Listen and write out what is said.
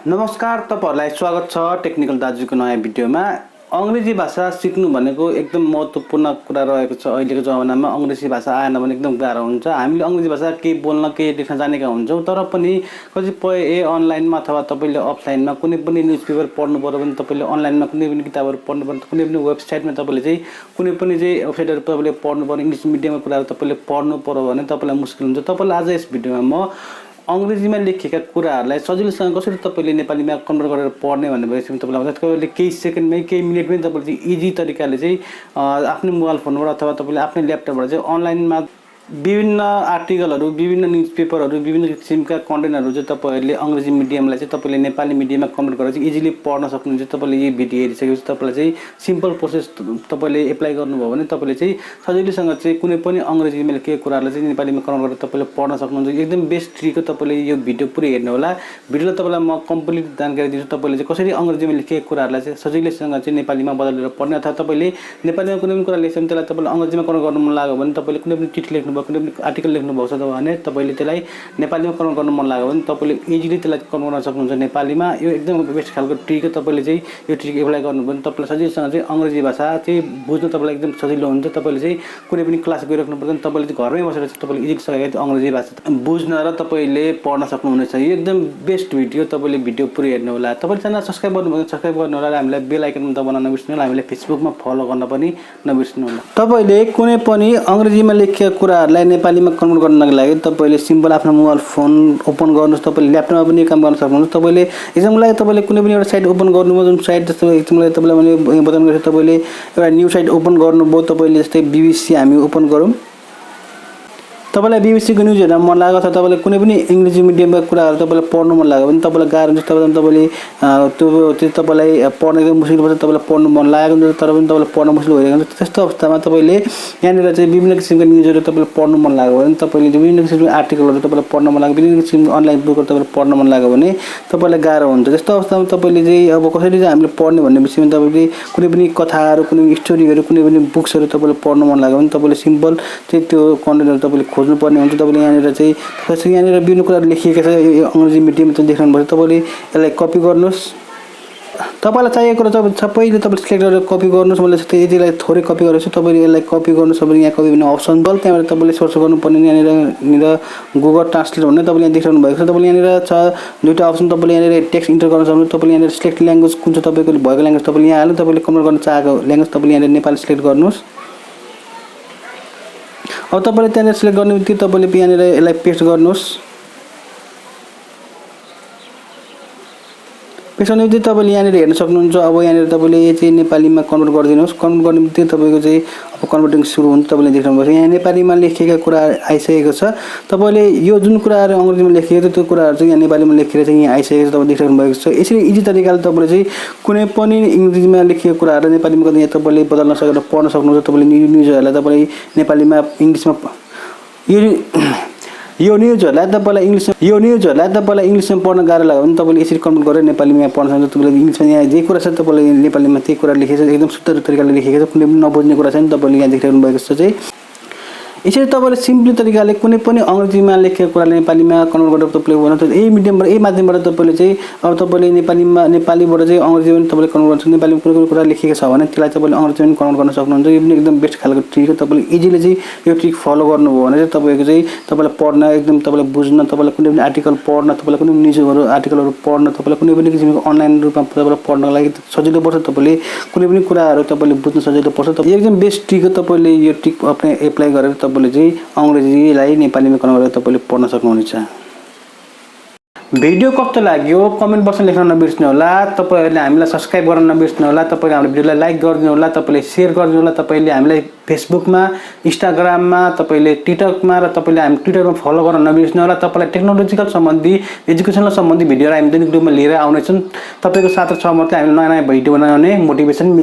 नमस्कार, तपाईहरुलाई स्वागत छ टेक्निकल दाजुको नयाँ भिडियोमा। अंग्रेजी भाषा सिक्नु भनेको एकदम महत्त्वपूर्ण कुरा रहेको छ। अहिलेको जमानामा अंग्रेजी भाषा आएन भने एकदम गाह्रो हुन्छ। हामीले अंग्रेजी भाषा के बोल्न के लेख्न जानेका हुन्छौं, तर पनि कतिपय अनलाइनमा अथवा तपाईले अफलाइनमा कुनै पनि न्यूजपेपर पढ्नु पर्यो भने तपाईले अनलाइनमा कुनै पनि किताबहरु पढ्नु पर्यो, कुनै पनि वेबसाइटमा तपाईले चाहिँ कुनै पनि चाहिँ वेबसाइटहरु तपाईले पढ्नु पर्यो, इंग्लिश मिडियमको कुराहरु तपाईले पढ्नु पर्यो भने तपाईलाई मुस्किल हुन्छ। तपाईलाई आज यस भिडियोमा म अंग्रेजीमा लेखिएका कुराहरुलाई सजिलोसँग कसरी तपाईले नेपालीमा कन्भर्ट गरेर पढ्ने भन्ने विषयमा तपाईलाई बताउँछु। तपाईले केही सेकेन्डमै केही मिनेटमै तपाईले इजी तरिकाले चाहिँ आफ्नो मोबाइल फोनबाट अथवा तपाईले आफ्नो ल्यापटपबाट चाहिँ अनलाइनमा विभिन्न आर्टिकलहरु, विभिन्न न्यूजपेपरहरु, विभिन्न किसिमका कन्टेन्टहरु चाहिँ तपाईहरुले अंग्रेजी मिडियमलाई चाहिँ तपाईले नेपाली मिडियममा कन्भर्ट गरेर चाहिँ इजिली पढ्न सक्नुहुन्छ। तपाईले यो भिडियो हेरिसकेपछि तपाईलाई चाहिँ सिम्पल प्रोसेस तपाईले एप्लाई गर्नुभयो भने तपाईले चाहिँ सजिलोसँग चाहिँ कुनै पनि अंग्रेजीमा लेखेको कुराहरुलाई चाहिँ नेपालीमा कन्भर्ट गरेर तपाईले पढ्न सक्नुहुन्छ। एकदम बेस्ट ट्रिक हो। तपाईले यो भिडियो पुरै हेर्नु होला। भिडियोले तपाईलाई म कम्प्लिट जानकारी दिन्छु। तपाईले चाहिँ कसरी अंग्रेजीमा लेखेको कुराहरुलाई चाहिँ सजिलैसँग चाहिँ नेपालीमा बदलेर पढ्ने, अथवा तपाईले नेपालीमा कुनै पनि कुरा लेख्छ भने त्यसलाई तपाईले अंग्रेजीमा कन्भर्ट गर्नु मन लाग्यो भने तपाईले कुनै पनि चिठी लेख्नु कुनै पनि आर्टिकल लेख्नु भएको छ भने तपाईले त्यसलाई नेपालीमा कन्भर्ट गर्न मन लाग्यो भने तपाईले इजिली त्यसलाई कन्भर्ट गर्न सक्नुहुन्छ नेपालीमा। यो एकदम बेस्ट खालको ट्रिक हो। तपाईले चाहिँ यो ट्रिक एप्लाई गर्नु भने तपाईलाई सजिलोसँग चाहिँ अंग्रेजी भाषा चाहिँ बुझ्न तपाईलाई एकदम सजिलो हुन्छ। तपाईले चाहिँ कुनै पनि क्लास गइराख्नु पर्दैन। तपाईले चाहिँ घरमै बसेर चाहिँ तपाईले इजिली सँग अंग्रेजी भाषा बुझ्न र तपाईले पढ्न सक्नुहुनेछ। यो एकदम बेस्ट भिडियो। तपाईले भिडियो पुरै हेर्नु होला। तपाईले च्यानल सब्स्क्राइब गर्नुभयो भने सब्स्क्राइब गर्नु होला र हामीलाई बेल आइकन दबाउन नबिर्सनु होला। हामीलाई फेसबुकमा फलो गर्न पनि नबिर्सनु होला। तपाईले कुनै पनि अंग्रेजीमा लेखेका कुराहरुलाई नेपालीमा कन्भर्ट गर्नको लागि तपाईले सिम्पल आफ्नो मोबाइल फोन ओपन गर्नुस्। तपाईले ल्यापटपमा पनि काम गर्न सक्नुहुन्छ। तपाईले एक्जामको लागि तपाईले कुनै पनि एउटा साइट ओपन गर्नुभयो, जुन साइट जस्तो एक्जामको लागि तपाईलाई मैले बताउनु गएको तपाईले एउटा न्यू साइट ओपन गर्नुभयो। तपाईले जस्तै बीबीसी हामी ओपन गरौँ। तपाईलाई बीबीसी को न्यूज हेर्न मन लाग्यो अथवा तपाईले कुनै पनि अंग्रेजी मिडियमका कुराहरु तपाईलाई पढ्नु मन लाग्यो भने तपाईलाई गाह्रो हुन्छ। तपाईले त्यो तपाईलाई पढ्न एकदम मुस्किल पर्छ। तपाईलाई पढ्नु मन लागेको हुन्छ तर पनि तपाईलाई पढ्न मुस्किल भइरहेको हुन्छ। त्यस्तो अवस्थामा तपाईले यहाँनिर चाहिँ विभिन्न किसिमका न्यूजहरु तपाईलाई पढ्नु मन लाग्यो भने तपाईले विभिन्न किसिमका आर्टिकलहरु तपाईलाई पढ्न मन लाग्यो, विभिन्न किसिमका अनलाइन बुकहरु तपाईलाई पढ्न मन लाग्यो भने तपाईलाई गाह्रो हुन्छ। त्यस्तो अवस्थामा तपाईले चाहिँ अब कसरी चाहिँ हामीले पढ्ने भन्ने विषयमा तपाईले कुनै पनि कथाहरु, कुनै स्टोरीहरु, कुनै पनि बुक्सहरु तपाईले पढ्न मन लाग्यो भने तपाईले सिम्पल चाहिँ त्यो कन्टेन्टहरु तपाईले खोज्नु पर्ने हुन्छ। तपाईले यहाँनिर चाहिँ त्यसरी यहाँनिर विभिन्न कुराहरु लेखिएका छ। यो अंग्रेजी मिडियममा चाहिँ देख्नुहुन्छ। तपाईले यसलाई कपी गर्नुस्। तपाईलाई चाहिएको कुरा सबैले तपाईले सिलेक्ट गरेर कपी गर्नुस्। मैले जस्तै यतिलाई थोरै कपी गरेछु। तपाईले यसलाई कपी गर्नुस्। तपाईले यहाँ कपी भन्ने अप्सन छ, त्यहाँबाट तपाईले सर्च गर्नुपर्ने यहाँनिर गुगल ट्रान्सलेट भन्ने तपाईले यहाँ देख्नु भएको छ। तपाईले यहाँनिर छ दुईटा अप्सन। तपाईले यहाँनिर टेक्स्ट इन्टर गर्न सक्नुहुन्छ। तपाईले यहाँनिर सिलेक्ट ल्याङ्ग्वेज कुन चाहिँ तपाईको भएको ल्याङ्ग्वेज तपाईले यहाँ हाल्नु। तपाईले कन्भर्ट गर्न चाहेको ल्याङ्ग्वेज तपाईले यहाँनिर नेपाली सिलेक्ट गर्नुस्। अब तपाईले त्यहाँ सिलेक्ट गर्ने बित्तिकै तपाईले यहाँनिर यसलाई पेस्ट गर्नुस्। पेस्ट गर्ने बित्तिकै तपाईले यहाँनिर हेर्न सक्नुहुन्छ। अब यहाँनिर तपाईले यो चाहिँ नेपालीमा कन्भर्ट गरिदिनुस्। कन्भर्ट गर्ने बित्तिकै तपाईको चाहिँ अब कन्भर्टिङ सुरु हुन्छ। तपाईले देख्नुहुन्छ यहाँ नेपालीमा लेखिएका कुरा आइसकेको छ। तपाईले यो जुन कुराहरु अंग्रेजीमा लेखिएको थियो त्यो कुराहरु चाहिँ यहाँ नेपालीमा लेखेर चाहिँ यहाँ आइसकेको छ। तपाईले देख्नु भएको छ। यसरी इजी तरिकाले तपाईले चाहिँ कुनै पनि अंग्रेजीमा लेखिएको कुराहरु नेपालीमा गर्दा यहाँ तपाईले बदल्न सकेर पढ्न सक्नुहुन्छ। तपाईले न्यूजहरुलाई तपाईले नेपालीमा इंग्लिशमा यो न्यूजहरुलाई तपाईलाई इंग्लिशमा पढ्न गाह्रो लाग्यो भने तपाईले यसरी कन्भर्ट गरेर नेपालीमा पढ्न सक्नुहुन्छ। तपाईले इंग्लिशमा यहाँ जे कुरा छ तपाईले नेपालीमा त्यही कुरा लेखेको छ। एकदम शुद्ध तरिकाले लेखेको छ। कुनै पनि नबुझ्ने कुरा छैन। तपाईले यहाँ देखिरहनु भएको छ चाहिँ यसरी तपाईले सिम्पली तरिकाले कुनै पनि अंग्रेजीमा लेखेको कुरालाई नेपालीमा कन्भर्ट गरेर तपाईले भन्नुहुन्छ। यही मिडियमबाट यही माध्यमबाट तपाईले चाहिँ अब तपाईले नेपालीबाट चाहिँ अंग्रेजीमा तपाईले कन्भर्ट गर्न सक्नुहुन्छ। नेपालीमा कुनै कुरा लेखेको छ भने त्यसलाई तपाईले अंग्रेजीमा कन्भर्ट गर्न सक्नुहुन्छ। यो पनि एकदम बेस्ट खालको ट्रिक हो। तपाईले इजिली चाहिँ यो ट्रिक फलो गर्नुभयो भने चाहिँ तपाईको चाहिँ तपाईलाई पढ्न एकदम तपाईलाई बुझ्न, तपाईलाई कुनै पनि आर्टिकल पढ्न, तपाईलाई कुनै न्यूजहरु आर्टिकलहरु पढ्न, तपाईलाई कुनै पनि किसिमको अनलाइन रूपमा तपाईलाई पढ्नको लागि सजिलो पर्छ। तपाईले कुनै पनि कुराहरु तपाईले बुझ्न सजिलो पर्छ। तपाईले एकदम बेस्ट ट्रिक हो। तपाईले यो ट्रिक आफ्नो एप्लाई गरेर तपाईले चाहिँ अंग्रेजीलाई नेपालीमा कन्भर्ट गरेर तपाईले पढ्न सक्नुहुनेछ। भिडियो कस्तो लाग्यो कमेन्ट बक्समा लेख्न नबिर्सनु होला। तपाईहरुले हामीलाई सब्स्क्राइब गर्न नबिर्सनु होला। तपाईले हाम्रो भिडियोलाई लाइक गरिदिनु होला। तपाईले शेयर गरिदिनु होला। तपाईले हामीलाई फेसबुकमा, इन्स्टाग्राममा, तपाईले टिकटकमा र तपाईले हामी ट्विटरमा फलो गर्न नबिर्सनु होला। तपाईलाई टेक्नोलोजिकल सम्बन्धी, एजुकेसनल सम्बन्धी भिडियोहरु हामी दैनिक रूपमा लिएर आउने छौं। तपाईको साथ र सहमतले हामीले नयाँ भिडियो बनाउने मोटिभेसन मिल्छ।